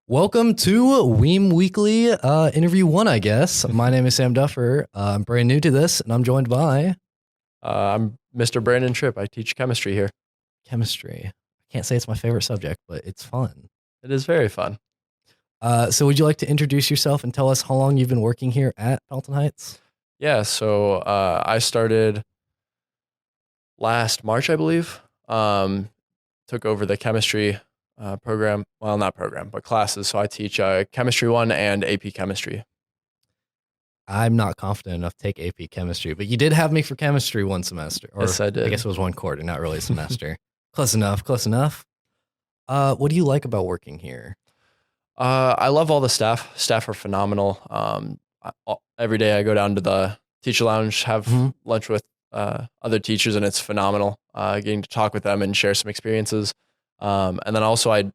Welcome to WEEM Weekly Interview 1, I guess. My name is Sam Duffer. I'm brand new to this, and I'm joined by I'm Mr. Brandon Tripp. I teach chemistry here. chemistry. I can't say it's my favorite subject, but it's fun. It is very fun. So would you like to introduce yourself and tell us how long you've been working here at Pelton Heights? Yeah, so I started last March, I believe. Took over the chemistry program. Well, not program, but classes. So I teach Chemistry 1 and AP Chemistry. I'm not confident enough to take AP Chemistry, but you did have me for chemistry one semester. Or Yes, I did. I guess it was one quarter, not really a semester. Close enough, close enough. What do you like about working here? I love all the staff. Staff are phenomenal. Every day I go down to the teacher lounge, have lunch with other teachers, and it's phenomenal. Getting to talk with them and share some experiences. And then also I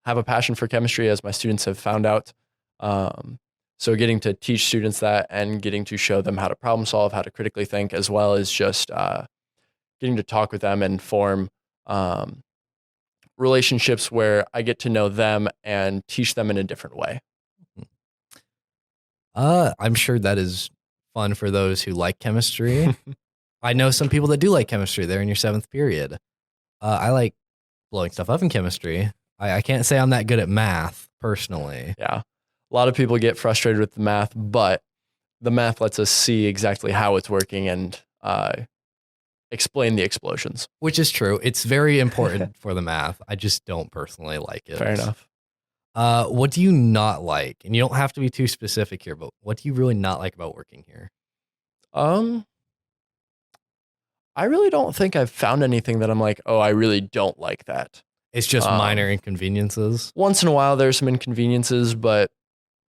have a passion for chemistry, as my students have found out. So getting to teach students that and getting to show them how to problem solve, how to critically think, as well as just getting to talk with them and form relationships where I get to know them and teach them in a different way. I'm sure that is fun for those who like chemistry. I know some people that do like chemistry. They're in your seventh period. I like blowing stuff up in chemistry. I can't say I'm that good at math personally. Yeah. A lot of people get frustrated with the math, but the math lets us see exactly how it's working and explain the explosions. Which is true. It's very important for the math. I just don't personally like it. Fair enough. What do you not like? And you don't have to be too specific here, but what do you really not like about working here? I really don't think I've found anything that I'm like, oh, I really don't like that. It's just minor inconveniences. Once in a while, there's some inconveniences, but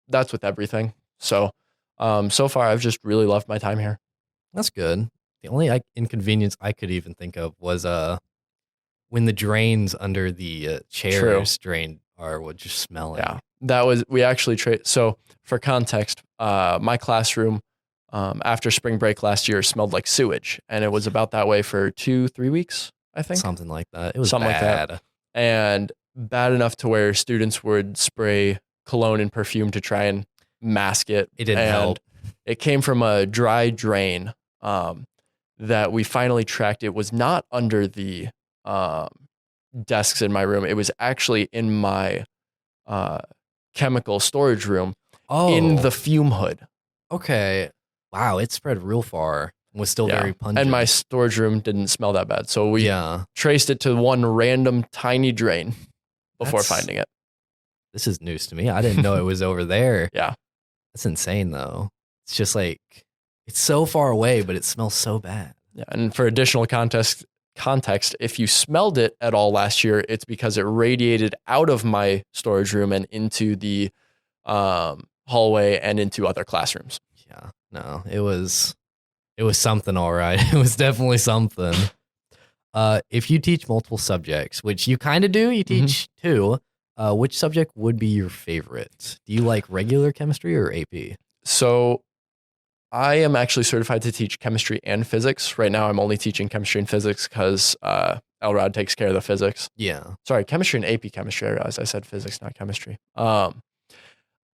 that's with everything. So, so far, I've just really loved my time here. That's good. The only inconvenience I could even think of was when the drains under the chairs drained were just smelling. Yeah, we actually so for context, my classroom after spring break last year smelled like sewage, and it was about that way for 2-3 weeks, I think. Something like that. It was something bad. like that. And bad enough to where students would spray cologne and perfume to try and mask it. It didn't help. It came from a dry drain that we finally tracked. It was not under the desks in my room. It was actually in my chemical storage room in the fume hood. Okay. Wow, it spread real far and was still very pungent. And my storage room didn't smell that bad. So we traced it to one random tiny drain before finding it. This is news to me. I didn't know it was over there. Yeah. That's insane, though. It's just like, it's so far away, but it smells so bad. Yeah. And for additional context, if you smelled it at all last year, it's because it radiated out of my storage room and into the hallway and into other classrooms. Yeah. No, it was something, all right. It was definitely something. If you teach multiple subjects, which you kind of do, you teach two, which subject would be your favorite? Do you like regular chemistry or AP? So I am actually certified to teach chemistry and physics. Right now, I'm only teaching chemistry and physics because Elrod takes care of the physics. Yeah. Sorry, chemistry and AP chemistry. I realized I said physics, not chemistry. A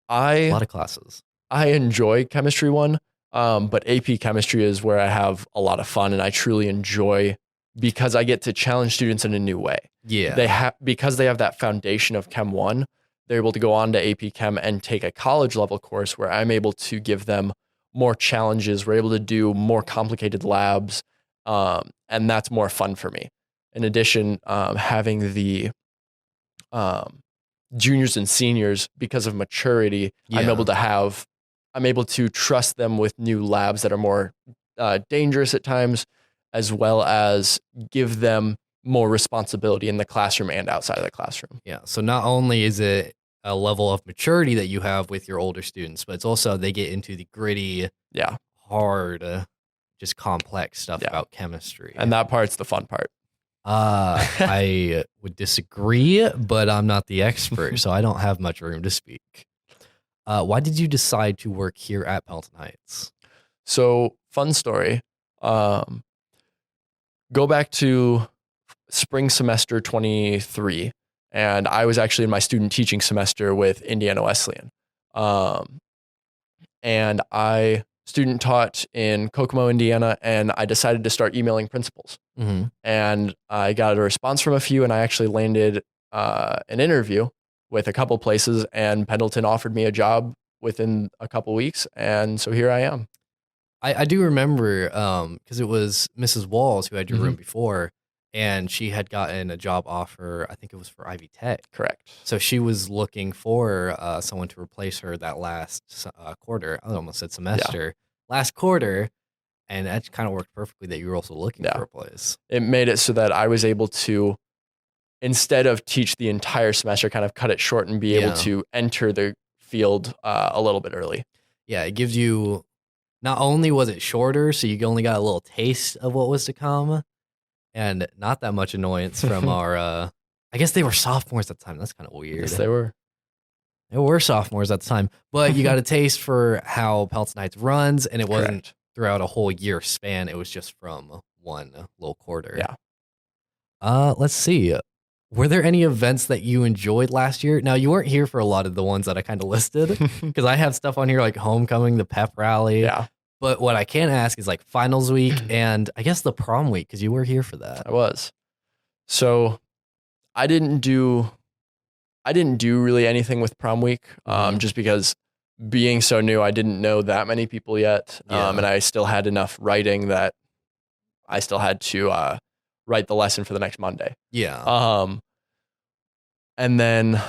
lot of classes. I enjoy chemistry 1, but AP chemistry is where I have a lot of fun and I truly enjoy because I get to challenge students in a new way. Yeah. Because they have that foundation of Chem 1, they're able to go on to AP Chem and take a college level course where I'm able to give them more challenges. We're able to do more complicated labs, and that's more fun for me. In addition, having the juniors and seniors, because of maturity, I'm able to trust them with new labs that are more dangerous at times, as well as give them more responsibility in the classroom and outside of the classroom. Yeah. So not only is it a level of maturity that you have with your older students, but it's also they get into the gritty, hard, just complex stuff about chemistry. And that part's the fun part. I would disagree, but I'm not the expert, so I don't have much room to speak. Why did you decide to work here at Pelton Heights? So, fun story. Go back to spring semester 23, And I was actually in my student teaching semester with Indiana Wesleyan. And I student taught in Kokomo, Indiana, and I decided to start emailing principals. Mm-hmm. And I got a response from a few, and I actually landed an interview with a couple places, and Pendleton offered me a job within a couple weeks. And so here I am. I do remember because it was Mrs. Walls who had your room before, and she had gotten a job offer. I think it was for Ivy Tech. Correct. So she was looking for someone to replace her that last quarter. I almost said semester. Last quarter. And that kind of worked perfectly that you were also looking for a place. It made it so that I was able to, instead of teach the entire semester, kind of cut it short and be able to enter the field a little bit early. Yeah, it gives you, not only was it shorter, so you only got a little taste of what was to come, and not that much annoyance from our, I guess they were sophomores at the time. That's kind of weird. Yes, they were. They were sophomores at the time, but you got a taste for how Pelton Heights runs, and it wasn't throughout a whole year span. It was just from one little quarter. Yeah. Let's see. Were there any events that you enjoyed last year? Now, you weren't here for a lot of the ones that I kind of listed because I have stuff on here like homecoming, the pep rally. Yeah. But what I can ask is like finals week and I guess the prom week because you were here for that. I was. So I didn't do really anything with prom week just because being so new, I didn't know that many people yet. And I still had enough writing that I still had to write the lesson for the next Monday. Yeah. And then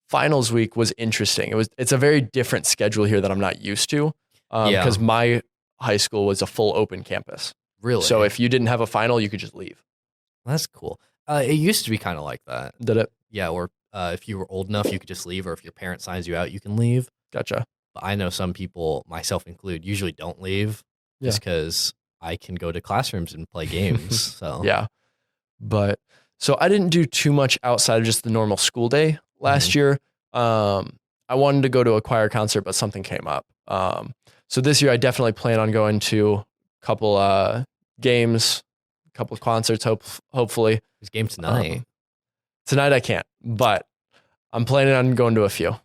finals week was interesting. It's a very different schedule here that I'm not used to because my high school was a full open campus. Really? So if you didn't have a final, you could just leave. That's cool. It used to be kind of like that. Did it? Yeah, or if you were old enough, you could just leave, or if your parent signs you out, you can leave. Gotcha. But I know some people, myself included, usually don't leave just because I can go to classrooms and play games. So yeah. But so I didn't do too much outside of just the normal school day last year. I wanted to go to a choir concert, but something came up. So this year I definitely plan on going to a couple games, a couple of concerts, hopefully. There's game tonight. Tonight I can't, but I'm planning on going to a few.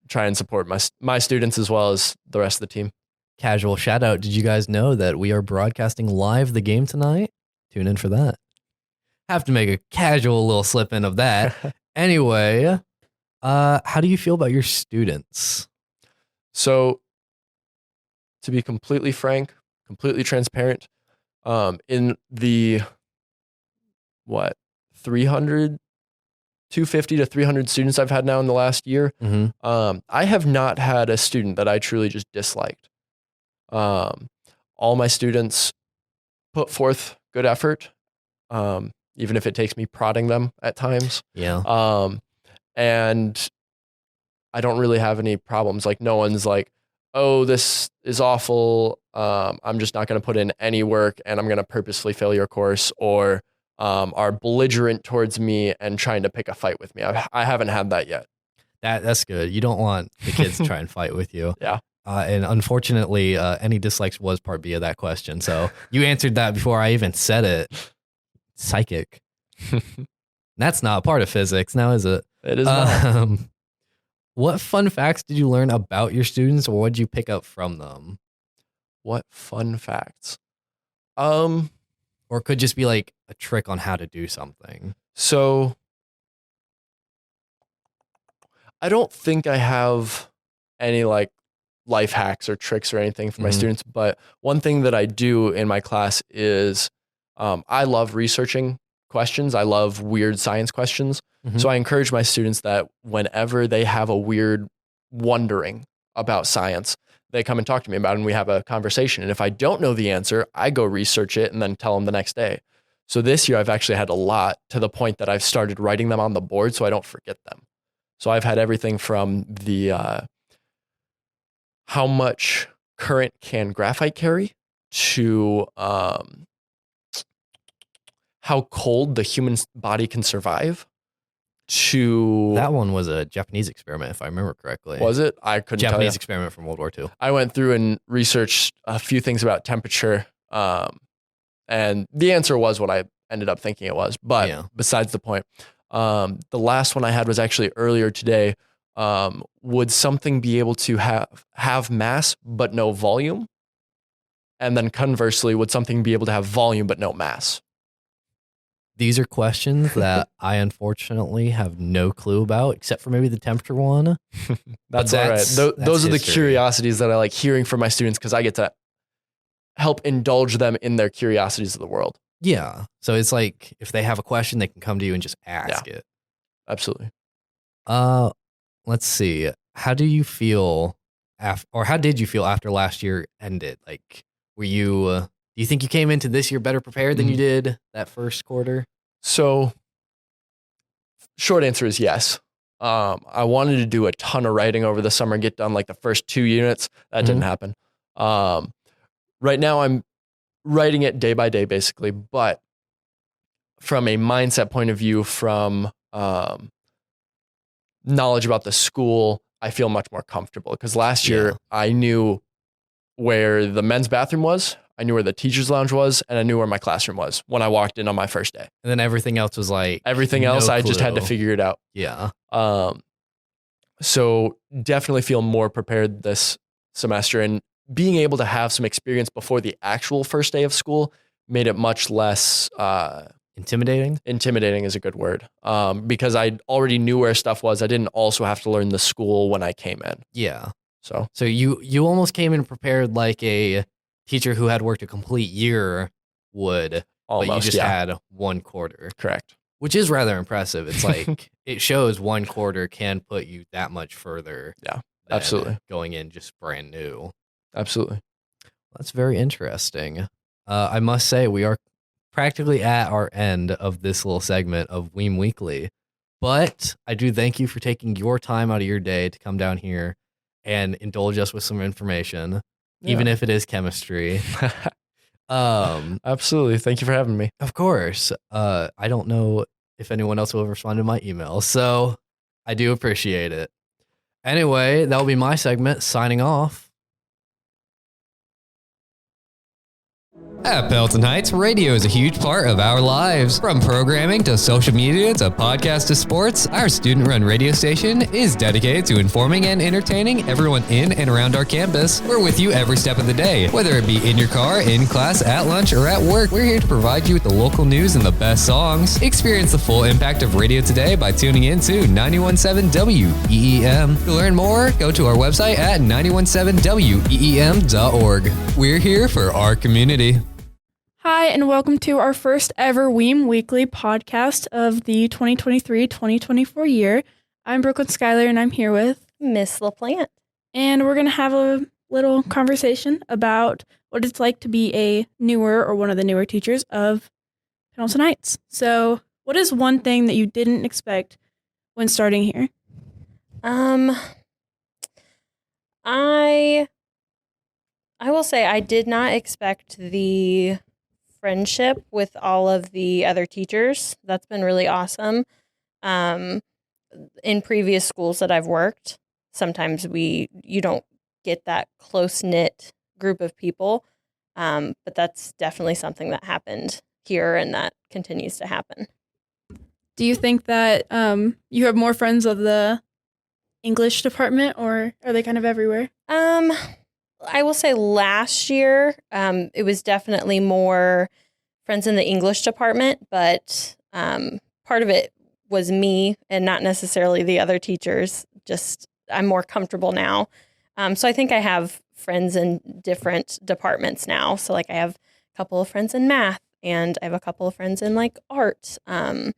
Try and support my students as well as the rest of the team. Casual shout out. Did you guys know that we are broadcasting live the game tonight? Tune in for that. Have to make a casual little slip in of that. Anyway, how do you feel about your students? So to be completely frank, completely transparent, in the 250 to 300 students I've had now in the last year, I have not had a student that I truly just disliked. All my students put forth good effort, even if it takes me prodding them at times. Yeah. And I don't really have any problems. Like no one's like, oh, this is awful. I'm just not going to put in any work and I'm going to purposely fail your course, or are belligerent towards me and trying to pick a fight with me. I haven't had that yet. That's good. You don't want the kids to try and fight with you. Yeah. And unfortunately, any dislikes was part B of that question. So you answered that before I even said it. Psychic. That's not part of physics now, is it? It is not. What fun facts did you learn about your students, or what did you pick up from them? What fun facts? Or it could just be like a trick on how to do something. So I don't think I have any like life hacks or tricks or anything for my students, but one thing that I do in my class is I love researching questions. I love weird science questions. So I encourage my students that whenever they have a weird wondering about science, they come and talk to me about it and we have a conversation. And if I don't know the answer, I go research it and then tell them the next day. So this year I've actually had a lot, to the point that I've started writing them on the board so I don't forget them. So I've had everything from the how much current can graphite carry to how cold the human body can survive to... That one was a Japanese experiment, if I remember correctly. Was it? I couldn't tell you. Japanese experiment from World War II. I went through and researched a few things about temperature, and the answer was what I ended up thinking it was, but besides the point. The last one I had was actually earlier today. Would something be able to have mass but no volume? And then conversely, would something be able to have volume but no mass? These are questions that I unfortunately have no clue about, except for maybe the temperature one. That's all right. Those are the curiosities that I like hearing from my students, because I get to help indulge them in their curiosities of the world. Yeah. So it's like if they have a question, they can come to you and just ask it. Absolutely. Let's see. How do you feel how did you feel after last year ended? Like, were you, do you think you came into this year better prepared than you did that first quarter? So, short answer is yes. I wanted to do a ton of writing over the summer, get done like the first 2 units. That didn't happen. Right now I'm writing it day by day, basically, but from a mindset point of view, from knowledge about the school, I feel much more comfortable, because last year I knew where the men's bathroom was, I knew where the teacher's lounge was, and I knew where my classroom was when I walked in on my first day. And then everything else was like everything else, I just had to figure it out. Yeah. So definitely feel more prepared this semester, and being able to have some experience before the actual first day of school made it much less intimidating. Intimidating is a good word. Because I already knew where stuff was. I didn't also have to learn the school when I came in. Yeah. So you almost came in prepared like a teacher who had worked a complete year would, almost, but you just had 1 quarter. Correct. Which is rather impressive. It's like it shows 1 quarter can put you that much further. Yeah, absolutely. Going in just brand new. Absolutely. That's very interesting. I must say we are practically at our end of this little segment of WEEM Weekly, but I do thank you for taking your time out of your day to come down here and indulge us with some information, even if it is chemistry. Absolutely. Thank you for having me. Of course. I don't know if anyone else will respond to my email, so I do appreciate it. Anyway, that'll be my segment. Signing off. At Pelton Heights, radio is a huge part of our lives. From programming to social media to podcast to sports, our student-run radio station is dedicated to informing and entertaining everyone in and around our campus. We're with you every step of the day. Whether it be in your car, in class, at lunch, or at work, we're here to provide you with the local news and the best songs. Experience the full impact of radio today by tuning in to 91.7 WEEM. To learn more, go to our website at 917weem.org. We're here for our community. Hi, and welcome to our first ever WEEM Weekly podcast of the 2023-2024 year. I'm Brooklyn Schuyler, and I'm here with Miss LaPlante. And we're going to have a little conversation about what it's like to be a newer or one of the newer teachers of Pendleton Heights. So what is one thing that you didn't expect when starting here? I will say I did not expect the friendship with all of the other teachers. That's been really awesome. In previous schools that I've worked, sometimes you don't get that close-knit group of people, but that's definitely something that happened here and that continues to happen. Do you think that you have more friends of the English department, or are they kind of everywhere? I will say last year, it was definitely more friends in the English department, but part of it was me and not necessarily the other teachers. Just I'm more comfortable now. So I think I have friends in different departments now. So like I have a couple of friends in math and I have a couple of friends in like art. I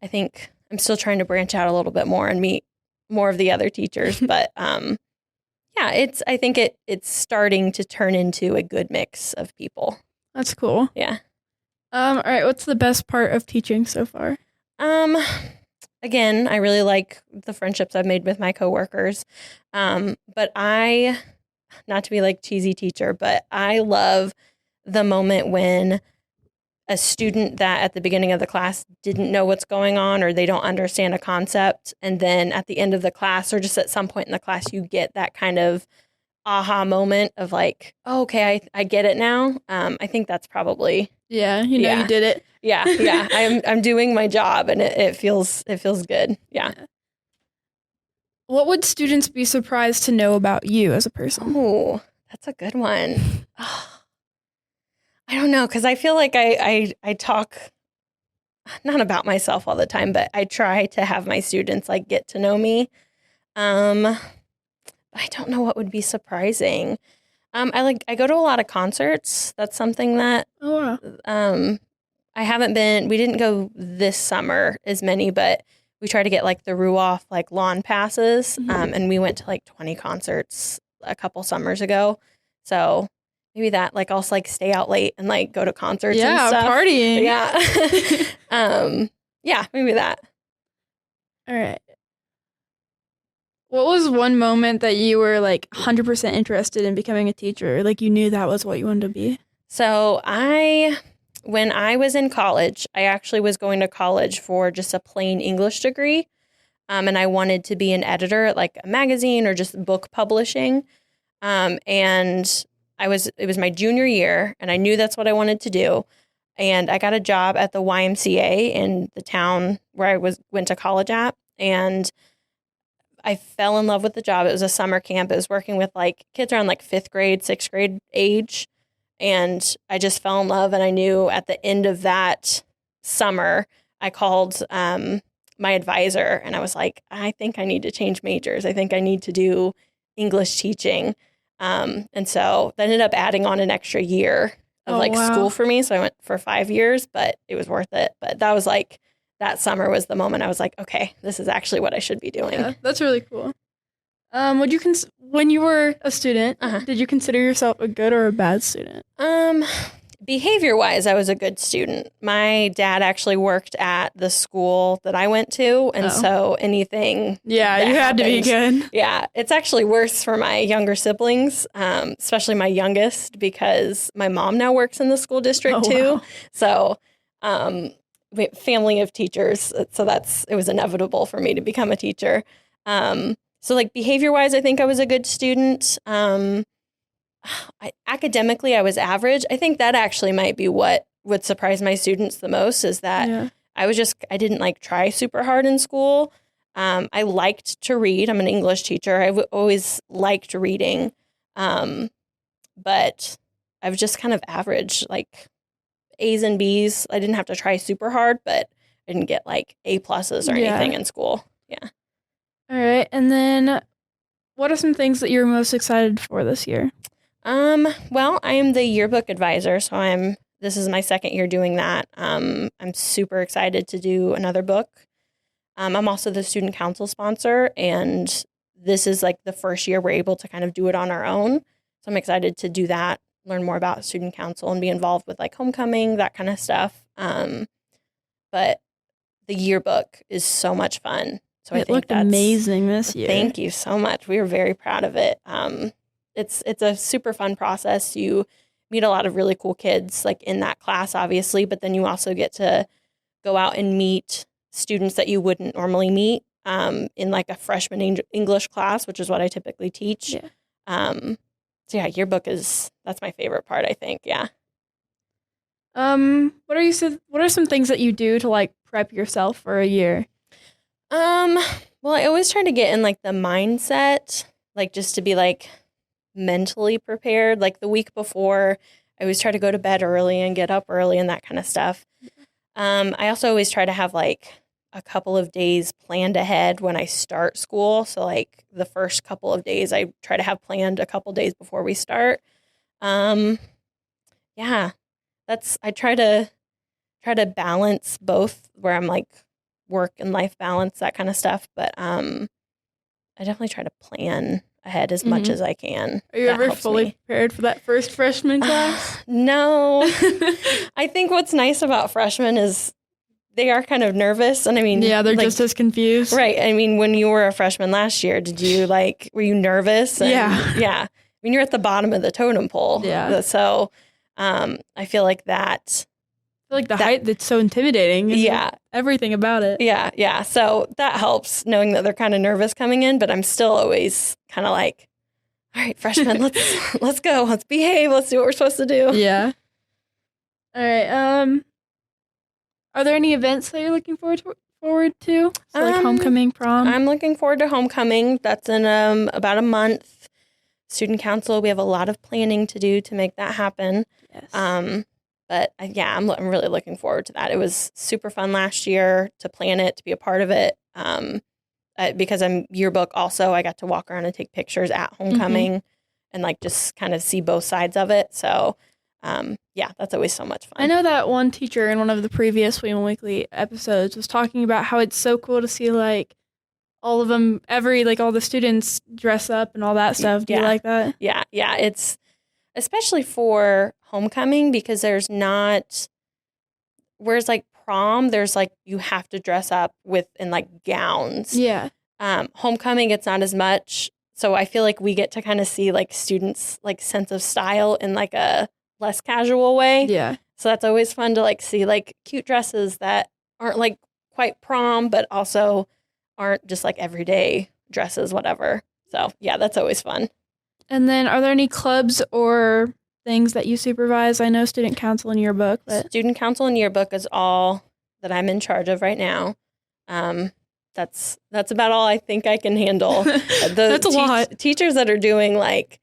think I'm still trying to branch out a little bit more and meet more of the other teachers, but yeah, I think it's starting to turn into a good mix of people. That's cool. Yeah. All right. What's the best part of teaching so far? Again, I really like the friendships I've made with my coworkers. But not to be like cheesy teacher, but I love the moment when a student that at the beginning of the class didn't know what's going on or they don't understand a concept. And then at the end of the class or just at some point in the class, you get that kind of aha moment of like, oh, okay, I get it now. I think that's probably Yeah, you know, Yeah. you did it. Yeah. I'm doing my job, and it feels good. Yeah. What would students be surprised to know about you as a person? Oh, that's a good one. I don't know, because I feel like I talk not about myself all the time, but I try to have my students like get to know me. I don't know what would be surprising. I go to a lot of concerts. That's something that Oh, wow. we didn't go this summer as many, but we try to get like the Ruoff like lawn passes. And we went to like 20 concerts a couple summers ago. So maybe that, like, I'll like stay out late and like go to concerts and Yeah, stuff. partying. Yeah. Yeah, maybe that. All right. What was one moment that you were like 100% interested in becoming a teacher? Like you knew that was what you wanted to be? So when I was in college, I actually was going to college for just a plain English degree. And I wanted to be an editor at like a magazine or just book publishing. And it was my junior year, and I knew that's what I wanted to do. And I got a job at the YMCA in the town where I went to college at. And I fell in love with the job. It was a summer camp. It was working with like kids around like 5th grade, 6th grade age. And I just fell in love. And I knew at the end of that summer, I called my advisor and I was like, I think I need to change majors. I think I need to do English teaching. And so that ended up adding on an extra year of school for me. So I went for 5 years, but it was worth it. But that was like, that summer was the moment I was like, okay, this is actually what I should be doing. Yeah, that's really cool. Would you when you were a student, did you consider yourself a good or a bad student? Behavior-wise, I was a good student. My dad actually worked at the school that I went to, and so anything Yeah, you had to be good. Yeah, it's actually worse for my younger siblings, especially my youngest, because my mom now works in the school district too. Wow. So family of teachers, so it was inevitable for me to become a teacher. So like behavior-wise, I think I was a good student. Academically, I was average. I think that actually might be what would surprise my students the most is that I didn't like try super hard in school. I liked to read. I'm an English teacher. I've always liked reading. But I was just kind of average, like A's and B's. I didn't have to try super hard, but I didn't get like A pluses or anything in school. Yeah. All right. And then what are some things that you're most excited for this year? Well, I am the yearbook advisor, so this is my second year doing that. I'm super excited to do another book. I'm also the student council sponsor, and this is like the first year we're able to kind of do it on our own. So I'm excited to do that, learn more about student council and be involved with like homecoming, that kind of stuff. But the yearbook is so much fun. So I think looked amazing this year. Thank you so much. We were very proud of it. It's a super fun process. You meet a lot of really cool kids like in that class, obviously, but then you also get to go out and meet students that you wouldn't normally meet in like a freshman English class, which is what I typically teach. Yeah. So yeah, yearbook that's my favorite part, I think. Yeah. What are some things that you do to like prep yourself for a year? Well, I always try to get in like the mindset, like just to be like mentally prepared. Like the week before, I always try to go to bed early and get up early and that kind of stuff. I also always try to have like a couple of days planned ahead when I start school. So like the first couple of days, I try to have planned a couple days before we start. Yeah, I try to balance both where I'm like work and life balance, that kind of stuff. But I definitely try to plan ahead as much as I can. Are you ever fully prepared for that first freshman class? No. I think what's nice about freshmen is they are kind of nervous. And I mean, yeah, they're like, just as confused. Right. I mean, when you were a freshman last year, were you nervous? And, yeah. I mean, you're at the bottom of the totem pole. Yeah. So I feel like that. The height that's so intimidating. Yeah. Everything about it. Yeah. Yeah. So that helps knowing that they're kind of nervous coming in, but I'm still always kind of like, all right, freshmen, let's go. Let's behave. Let's do what we're supposed to do. Yeah. All right. Are there any events that you're looking forward to? So like homecoming, prom. I'm looking forward to homecoming. That's in about a month. Student council. We have a lot of planning to do to make that happen. Yes. But yeah, I'm really looking forward to that. It was super fun last year to plan it, to be a part of it. Because I'm yearbook also, I got to walk around and take pictures at homecoming and like just kind of see both sides of it. So yeah, that's always so much fun. I know that one teacher in one of the previous WEEM Weekly episodes was talking about how it's so cool to see like all of them, all the students dress up and all that stuff. Do you like that? Yeah. It's especially for homecoming because there's not, whereas like prom, there's like you have to dress up in like gowns. Yeah. Homecoming, it's not as much. So I feel like we get to kind of see like students' like sense of style in like a less casual way. Yeah. So that's always fun to like see like cute dresses that aren't like quite prom, but also aren't just like everyday dresses, whatever. So yeah, that's always fun. And then are there any clubs or things that you supervise? I know student council and yearbook. But Student council and yearbook is all that I'm in charge of right now. That's about all I think I can handle. That's a lot. Teachers that are doing like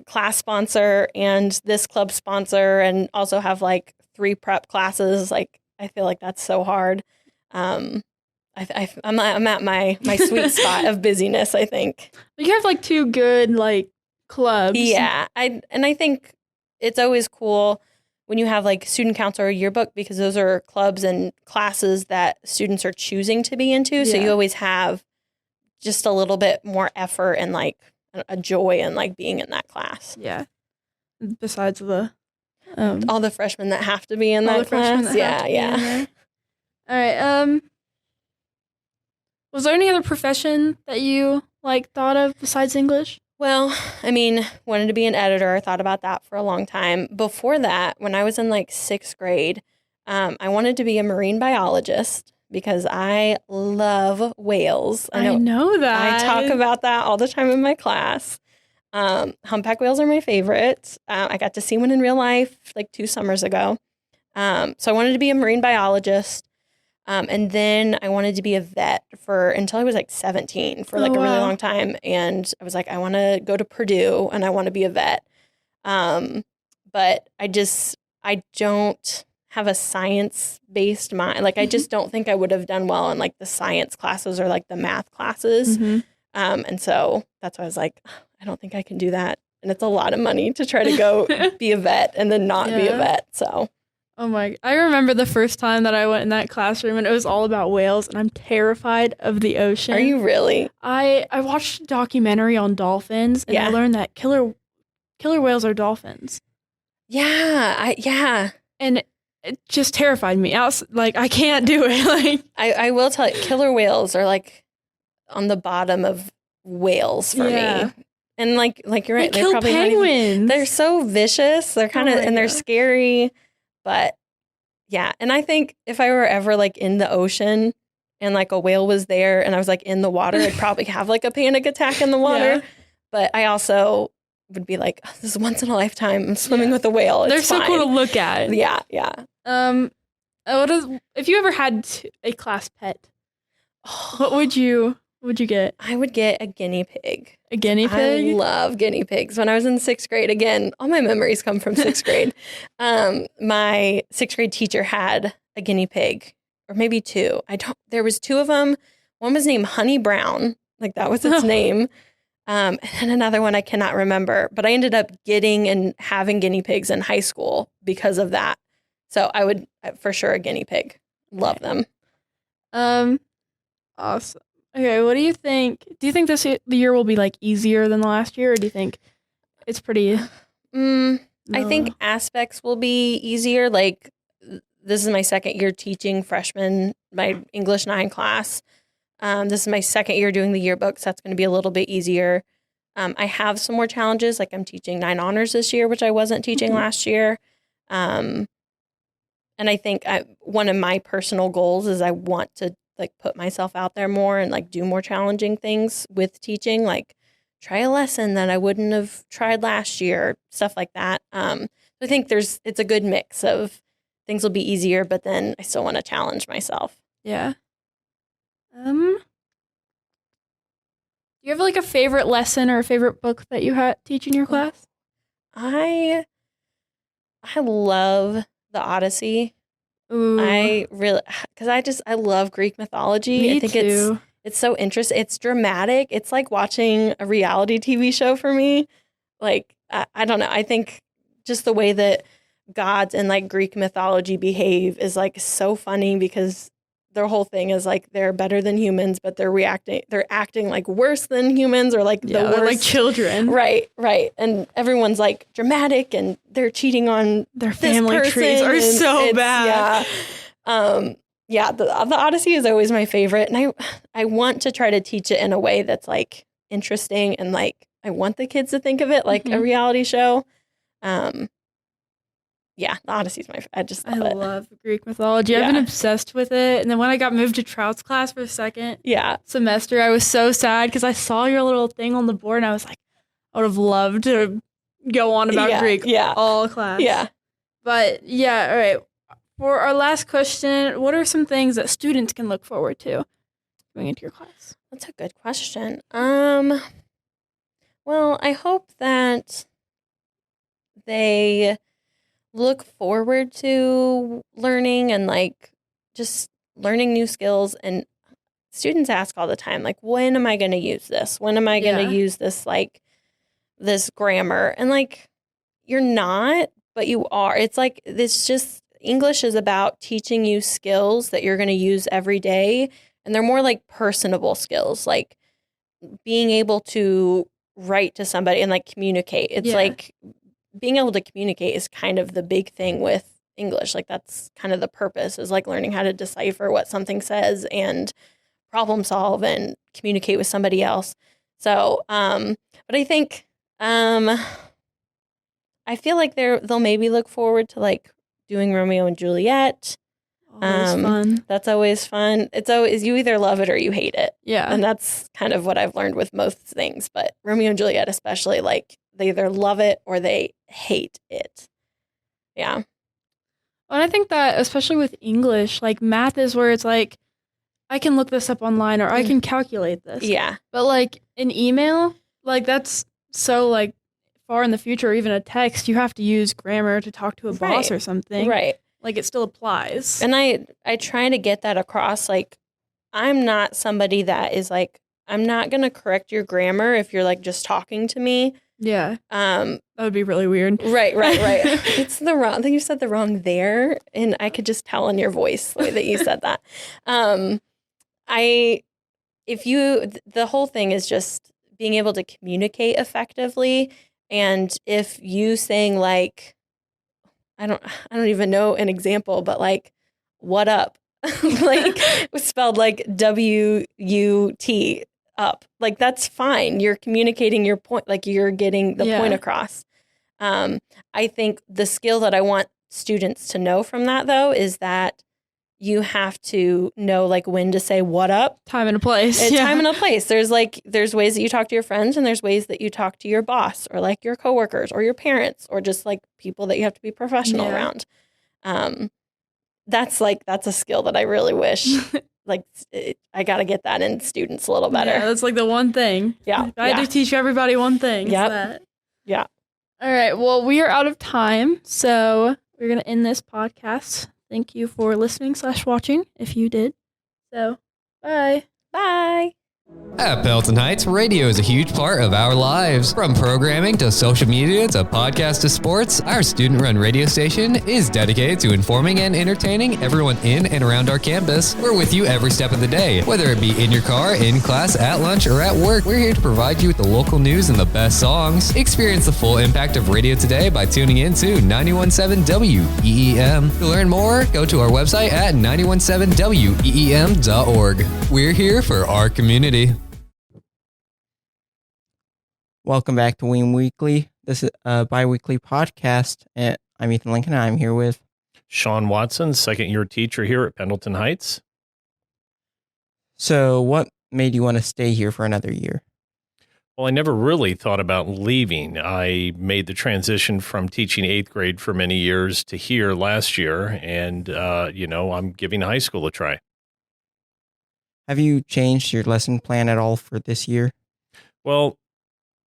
class sponsor and this club sponsor and also have like 3 prep classes. Like I feel like that's so hard. I'm at my sweet spot of busyness, I think. you have like 2 good like clubs. Yeah, I think it's always cool when you have like student council or yearbook because those are clubs and classes that students are choosing to be into. So you always have just a little bit more effort and like a joy in like being in that class. Yeah. Besides the all the freshmen that have to be in that class. Yeah. All right. Was there any other profession that you like thought of besides English? Well, I mean, wanted to be an editor. I thought about that for a long time. Before that, when I was in like 6th grade, I wanted to be a marine biologist because I love whales. I know that. I talk about that all the time in my class. Humpback whales are my favorite. I got to see one in real life like 2 summers ago. So I wanted to be a marine biologist. And then I wanted to be a vet until I was like 17 for like a really long time. And I was like, I want to go to Purdue and I want to be a vet. But I don't have a science-based mind. Like, I just don't think I would have done well in like the science classes or like the math classes. And so that's why I was like, I don't think I can do that. And it's a lot of money to try to go be a vet and then not be a vet. So. Oh my, I remember the first time that I went in that classroom and it was all about whales and I'm terrified of the ocean. Are you really? I watched a documentary on dolphins and I learned that killer whales are dolphins. Yeah. And it just terrified me. I was like, I can't do it. Like I will tell you, killer whales are like on the bottom of whales for me. And like you're right. They kill penguins. They're so vicious. They're kind of, and they're scary. But yeah, and I think if I were ever like in the ocean and like a whale was there and I was like in the water, I'd probably have like a panic attack in the water. But I also would be like, this is once in a lifetime. I'm swimming with a whale. They're so cool to look at. Yeah. If you ever had a class pet, what would you get? I would get a guinea pig. A guinea pig? I love guinea pigs. When I was in 6th grade, again, all my memories come from 6th grade. My 6th grade teacher had a guinea pig, or maybe 2. There was 2 of them. One was named Honey Brown, like that was its name. And another one I cannot remember, but I ended up getting and having guinea pigs in high school because of that. So I would for sure a guinea pig. Love them. Awesome. Okay, what do you think? Do you think the year will be like easier than the last year, or do you think it's pretty? I think aspects will be easier. Like this is my 2nd year teaching freshmen, my English 9 class. This is my 2nd year doing the yearbook, so that's going to be a little bit easier. I have some more challenges, like I'm teaching 9 honors this year, which I wasn't teaching last year. And I think one of my personal goals is I want to like put myself out there more and like do more challenging things with teaching, like try a lesson that I wouldn't have tried last year, stuff like that. I I think it's a good mix of things will be easier, but then I still want to challenge myself. Yeah. Do you have like a favorite lesson or a favorite book that you teach in your class? I love the Odyssey. Ooh, I really, because I love Greek mythology. me I think too. it's so interesting. It's dramatic. It's like watching a reality TV show for me. Like, I don't know. I think just the way that gods and like Greek mythology behave is like so funny because their whole thing is like they're better than humans, but they're acting like worse than humans or like the They're like worst. children. Right. And everyone's like dramatic and they're cheating on Their this family trees person, are and so it's- bad. Yeah. The Odyssey is always my favorite. And I want to try to teach it in a way that's like interesting and like I want the kids to think of it like a reality show. Yeah, the Odyssey's I just love I it. love Greek mythology. I've been obsessed with it. And then when I got moved to Trout's class for the second semester, I was so sad because I saw your little thing on the board and I was like, I would have loved to go on about Greek all class. Yeah. But yeah, all right. For our last question, what are some things that students can look forward to going into your class? That's a good question. Well, I hope that they look forward to learning and like just learning new skills. And students ask all the time, like, when am I going to use this? When am I going to use this, like this grammar? And like, you're not, but you are. It's like, this just English is about teaching you skills that you're going to use every day. And they're more like personable skills, like being able to write to somebody and like communicate. It's like being able to communicate is kind of the big thing with English. Like that's kind of the purpose is like learning how to decipher what something says and problem solve and communicate with somebody else. So, but I think, I feel like they'll maybe look forward to like doing Romeo and Juliet. Always fun. That's always fun. It's always, you either love it or you hate it. Yeah. And that's kind of what I've learned with most things. But Romeo and Juliet, especially, like they either love it or they hate it. Yeah. And I think that especially with English, like math is where it's like, I can look this up online or I can calculate this. Yeah. But like an email, like that's so like far in the future, or even a text, you have to use grammar to talk to a boss or something. Right. Like it still applies. And I try to get that across. Like, I'm not somebody that is like, I'm not going to correct your grammar if you're like just talking to me. Yeah. That would be really weird. Right. It's the wrong, I think you said the wrong there. And I could just tell in your voice the way that you said that. The whole thing is just being able to communicate effectively. And if you saying like, I don't even know an example, but like, what up? Like it was spelled like W-U-T up. Like that's fine. You're communicating your point, like you're getting the point across. I think the skill that I want students to know from that though is that you have to know like when to say what up. Time and a place. Time and a place. There's ways that you talk to your friends and there's ways that you talk to your boss or like your coworkers or your parents or just like people that you have to be professional around. That's a skill that I really wish I got to get that in students a little better. Yeah, that's like the one thing. Yeah. I had to teach everybody one thing. Yep. Yeah. All right. Well, we are out of time. So we're going to end this podcast. Thank you for listening / watching if you did. So, bye. Bye. At Pendleton Heights, radio is a huge part of our lives. From programming to social media to podcast to sports, our student-run radio station is dedicated to informing and entertaining everyone in and around our campus. We're with you every step of the day. Whether it be in your car, in class, at lunch, or at work, we're here to provide you with the local news and the best songs. Experience the full impact of radio today by tuning in to 91.7 WEEM. To learn more, go to our website at 917weem.org. We're here for our community. Welcome back to WEEM Weekly. This is a bi-weekly podcast. I'm Ethan Lincoln. I'm here with Sean Watson, second-year teacher here at Pendleton Heights. So what made you want to stay here for another year? Well, I never really thought about leaving. I made the transition from teaching 8th grade for many years to here last year, and I'm giving high school a try. Have you changed your lesson plan at all for this year? Well,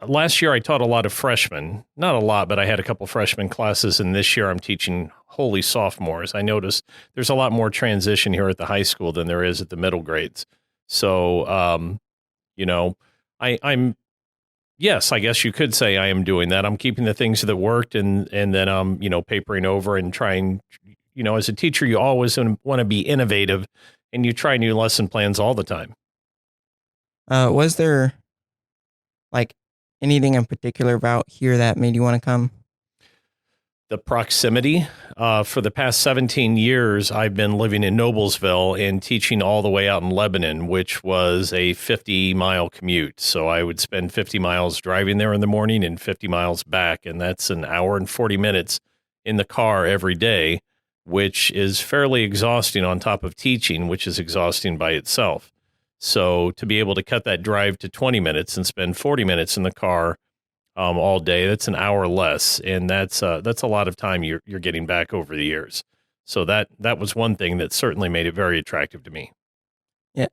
last year I taught a lot of freshmen, not a lot, but I had a couple freshman classes, and this year I'm teaching wholly sophomores. I noticed there's a lot more transition here at the high school than there is at the middle grades. So, I'm yes, I guess you could say I am doing that. I'm keeping the things that worked, and then I'm papering over and trying. As a teacher, you always want to be innovative, and you try new lesson plans all the time. Was there like anything in particular about here that made you want to come? The proximity. For the past 17 years, I've been living in Noblesville and teaching all the way out in Lebanon, which was a 50-mile commute. So I would spend 50 miles driving there in the morning and 50 miles back, and that's an hour and 40 minutes in the car every day, which is fairly exhausting on top of teaching, which is exhausting by itself. So to be able to cut that drive to 20 minutes and spend 40 minutes in the car all day, that's an hour less, and that's a lot of time you're getting back over the years. So that was one thing that certainly made it very attractive to me. Yeah,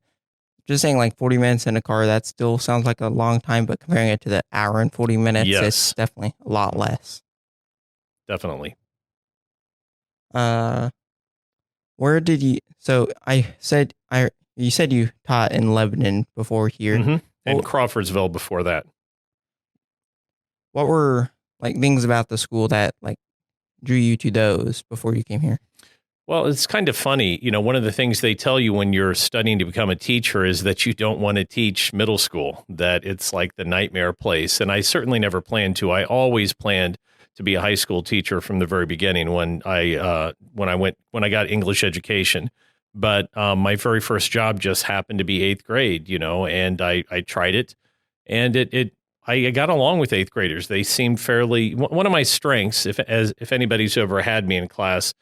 just saying, like 40 minutes in a car, that still sounds like a long time, but comparing it to the hour and 40 minutes, Yes. It's definitely a lot less. Definitely. Where did you? So you said you taught in Lebanon before here. Mm-hmm. And Well- Crawfordsville before that. What were like things about the school that like drew you to those before you came here? Well, it's kind of funny. One of the things they tell you when you're studying to become a teacher is that you don't want to teach middle school, that it's like the nightmare place. And I certainly never planned to. I always planned to be a high school teacher from the very beginning when I got English education. But my very first job just happened to be 8th grade, and I tried it, and I got along with 8th graders. They seemed fairly. One of my strengths, if anybody's ever had me in class,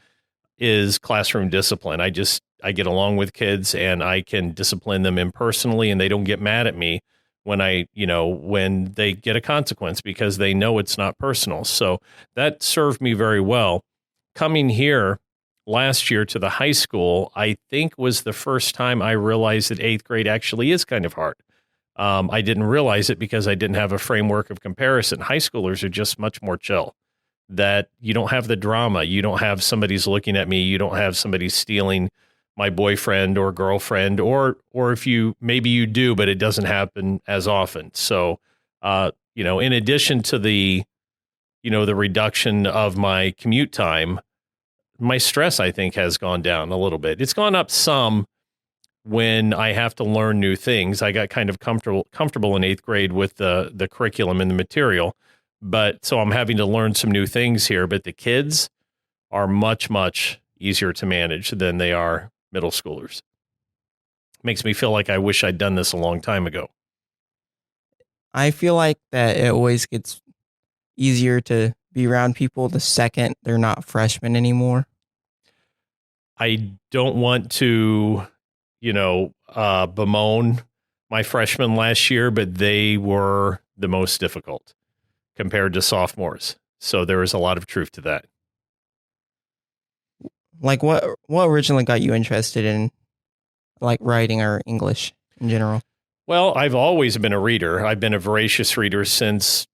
is classroom discipline. I get along with kids, and I can discipline them impersonally, and they don't get mad at me when they get a consequence, because they know it's not personal. So that served me very well. Coming here last year to the high school, I think was the first time I realized that 8th grade actually is kind of hard. I didn't realize it because I didn't have a framework of comparison. High schoolers are just much more chill, that you don't have the drama. You don't have somebody's looking at me. You don't have somebody stealing my boyfriend or girlfriend, or if maybe you do, but it doesn't happen as often. So, in addition to the reduction of my commute time, my stress, I think, has gone down a little bit. It's gone up some when I have to learn new things. I got kind of comfortable in 8th grade with the curriculum and the material, but so I'm having to learn some new things here. But the kids are much, much easier to manage than they are middle schoolers. Makes me feel like I wish I'd done this a long time ago. I feel like that it always gets easier to be around people the second they're not freshmen anymore. I don't want to, bemoan my freshmen last year, but they were the most difficult compared to sophomores. So there is a lot of truth to that. Like what originally got you interested in like writing or English in general? Well, I've always been a reader. I've been a voracious reader since,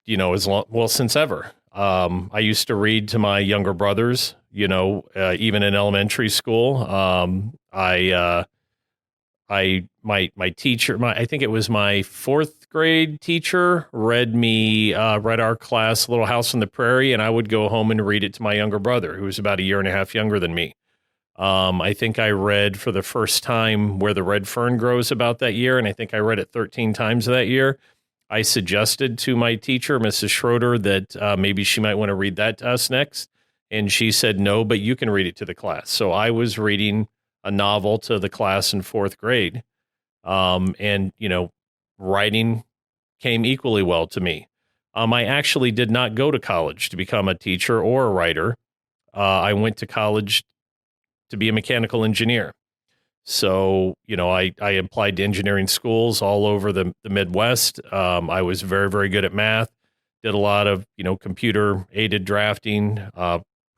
since ever. I used to read to my younger brothers, even in elementary school. My teacher, I think it was my 4th grade teacher, read our class Little House on the Prairie, and I would go home and read it to my younger brother, who was about a year and a half younger than me. I think I read for the first time Where the Red Fern Grows about that year, and I think I read it 13 times that year. I suggested to my teacher, Mrs. Schroeder, that maybe she might want to read that to us next, and she said, no, but you can read it to the class. So I was reading a novel to the class in 4th grade. And writing came equally well to me. I actually did not go to college to become a teacher or a writer. I went to college to be a mechanical engineer. So, I applied to engineering schools all over the Midwest. I was very, very good at math, did a lot of, computer aided drafting,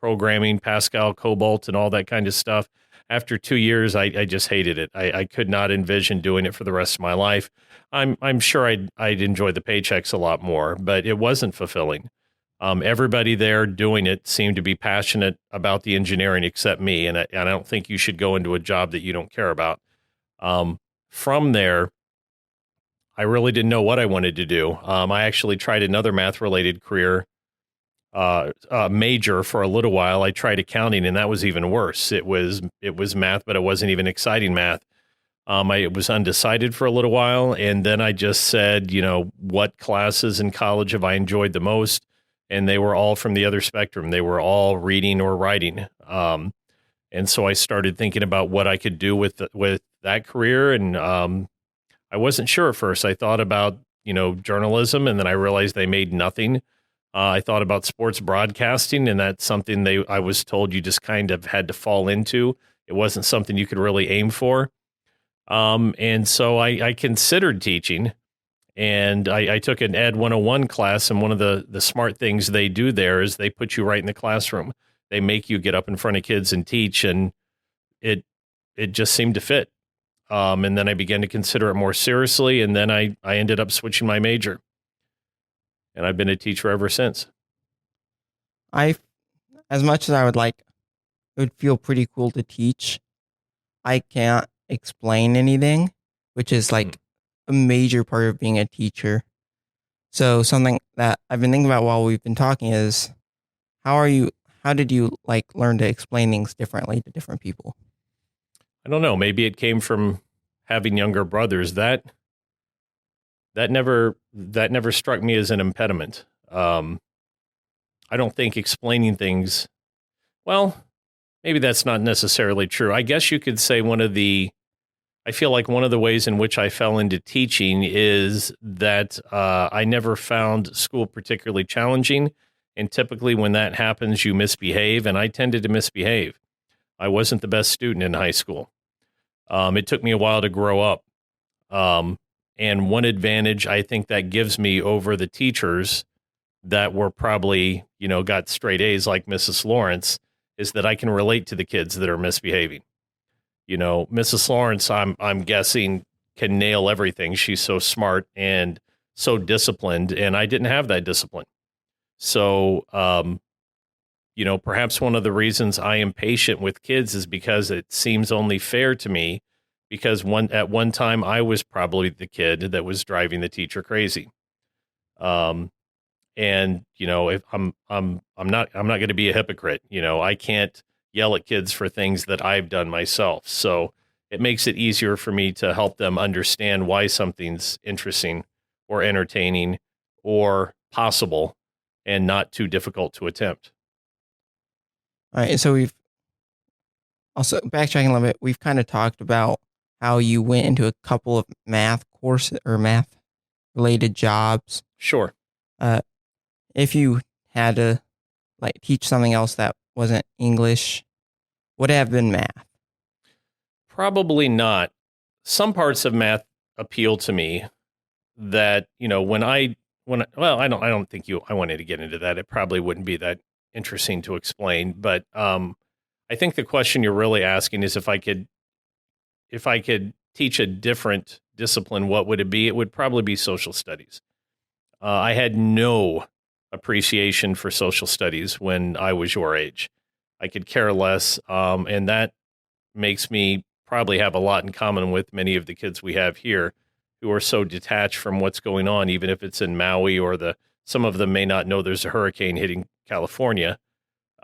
programming, Pascal, Cobalt, and all that kind of stuff. After 2 years, I just hated it. I could not envision doing it for the rest of my life. I'm sure I'd enjoy the paychecks a lot more, but it wasn't fulfilling. Everybody there doing it seemed to be passionate about the engineering except me, and I don't think you should go into a job that you don't care about. From there, I really didn't know what I wanted to do. I actually tried another math-related career major for a little while. I tried accounting, and that was even worse. It was math, but it wasn't even exciting math. I was undecided for a little while, and then I just said, what classes in college have I enjoyed the most? And they were all from the other spectrum. They were all reading or writing. And so I started thinking about what I could do with that career. And I wasn't sure at first. I thought about, journalism, and then I realized they made nothing. I thought about sports broadcasting, and that's something I was told you just kind of had to fall into. It wasn't something you could really aim for. And so I considered teaching. And I took an Ed 101 class, and one of the smart things they do there is they put you right in the classroom. They make you get up in front of kids and teach, and it just seemed to fit. And then I began to consider it more seriously, and then I ended up switching my major. And I've been a teacher ever since. As much as I would like, it would feel pretty cool to teach. I can't explain anything, which is like a major part of being a teacher. So something that I've been thinking about while we've been talking is how did you learn to explain things differently to different people? I don't know. Maybe it came from having younger brothers. That never struck me as an impediment. I don't think explaining things, well, maybe that's not necessarily true. I guess you could say I feel like one of the ways in which I fell into teaching is that I never found school particularly challenging. And typically when that happens, you misbehave. And I tended to misbehave. I wasn't the best student in high school. It took me a while to grow up. And one advantage I think that gives me over the teachers that were probably, got straight A's like Mrs. Lawrence is that I can relate to the kids that are misbehaving. Mrs. Lawrence, I'm guessing, can nail everything. She's so smart and so disciplined, and I didn't have that discipline. So, perhaps one of the reasons I am patient with kids is because it seems only fair to me, because at one time I was probably the kid that was driving the teacher crazy. And if I'm not going to be a hypocrite. I can't yell at kids for things that I've done myself. So it makes it easier for me to help them understand why something's interesting or entertaining or possible and not too difficult to attempt. All right. So we've also, backtracking a little bit, we've kind of talked about how you went into a couple of math courses or math related jobs. Sure. If you had to teach something else that wasn't English, would it have been math? Probably not. Some parts of math appeal to me that, I don't think I wanted to get into that. It probably wouldn't be that interesting to explain, but I think the question you're really asking is if I could teach a different discipline, what would it be? It would probably be social studies. I had no appreciation for social studies when I was your age. I could care less, and that makes me probably have a lot in common with many of the kids we have here who are so detached from what's going on, even if it's in Maui or some of them may not know there's a hurricane hitting California.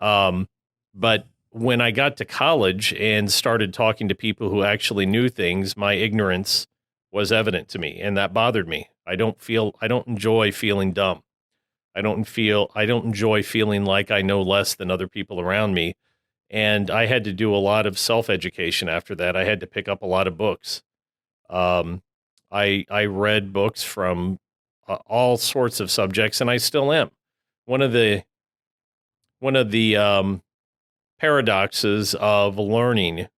But when I got to college and started talking to people who actually knew things, my ignorance was evident to me, and that bothered me. I don't enjoy feeling dumb. I don't enjoy feeling like I know less than other people around me. And I had to do a lot of self-education after that. I had to pick up a lot of books. I read books from all sorts of subjects, and I still am. One of the paradoxes of learning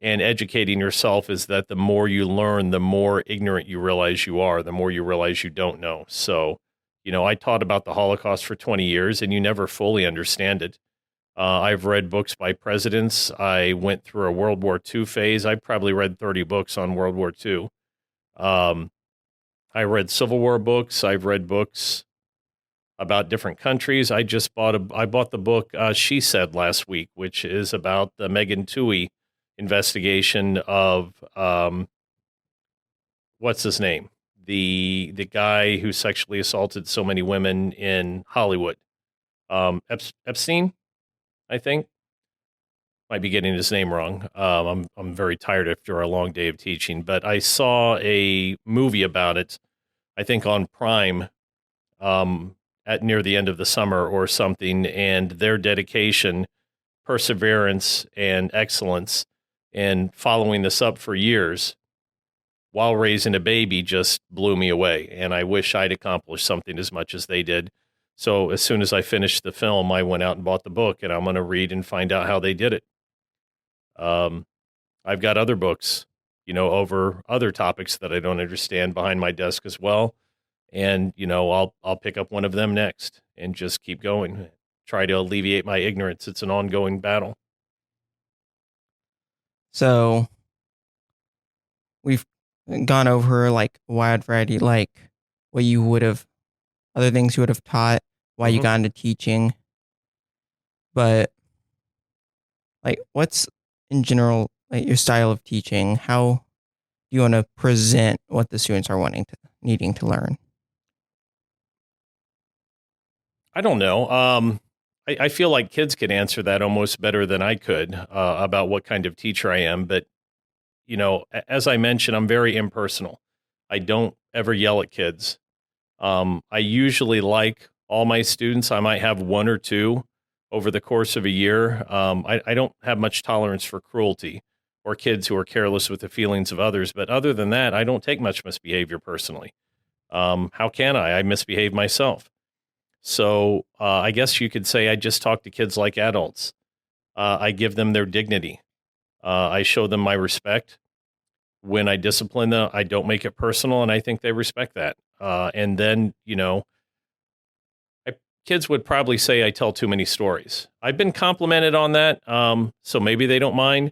and educating yourself is that the more you learn, the more ignorant you realize you are, the more you realize you don't know. So, I taught about the Holocaust for 20 years and you never fully understand it. I've read books by presidents. I went through a World War II phase. I probably read 30 books on World War II. I read Civil War books. I've read books about different countries. I bought the book She Said last week, which is about the Megan Twohey investigation of what's his name? The guy who sexually assaulted so many women in Hollywood. Epstein, I think. Might be getting his name wrong. I'm very tired after a long day of teaching, but I saw a movie about it, I think on Prime, at near the end of the summer or something, and their dedication, perseverance, and excellence in following this up for years while raising a baby just blew me away. And I wish I'd accomplished something as much as they did. So as soon as I finished the film, I went out and bought the book, and I'm going to read and find out how they did it. I've got other books, over other topics that I don't understand behind my desk as well. And, I'll pick up one of them next and just keep going, try to alleviate my ignorance. It's an ongoing battle. So we've gone over like a wide variety, like what you would have, other things you would have taught, why you got into teaching. But like, what's in general, like your style of teaching? How do you want to present what the students are needing to learn? I don't know. I feel like kids could answer that almost better than I could about what kind of teacher I am. But, as I mentioned, I'm very impersonal. I don't ever yell at kids. I usually like all my students. I might have one or two over the course of a year. I don't have much tolerance for cruelty or kids who are careless with the feelings of others. But other than that, I don't take much misbehavior personally. How can I? I misbehave myself. So I guess you could say I just talk to kids like adults. I give them their dignity. I show them my respect. When I discipline them, I don't make it personal, and I think they respect that. And then, kids would probably say I tell too many stories. I've been complimented on that, so maybe they don't mind.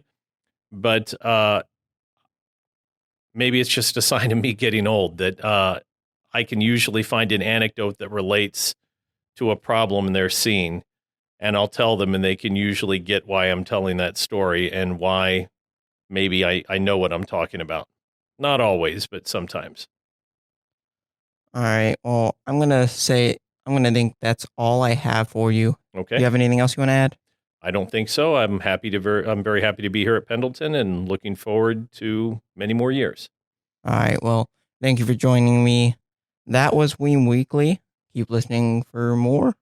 But maybe it's just a sign of me getting old that I can usually find an anecdote that relates to a problem they're seeing, and I'll tell them, and they can usually get why I'm telling that story and why maybe I know what I'm talking about. Not always, but sometimes. All right. Well, I'm going to think that's all I have for you. Okay. Do you have anything else you want to add? I don't think so. I'm very happy to be here at Pendleton and looking forward to many more years. All right. Well, thank you for joining me. That was WEEM Weekly. Keep listening for more.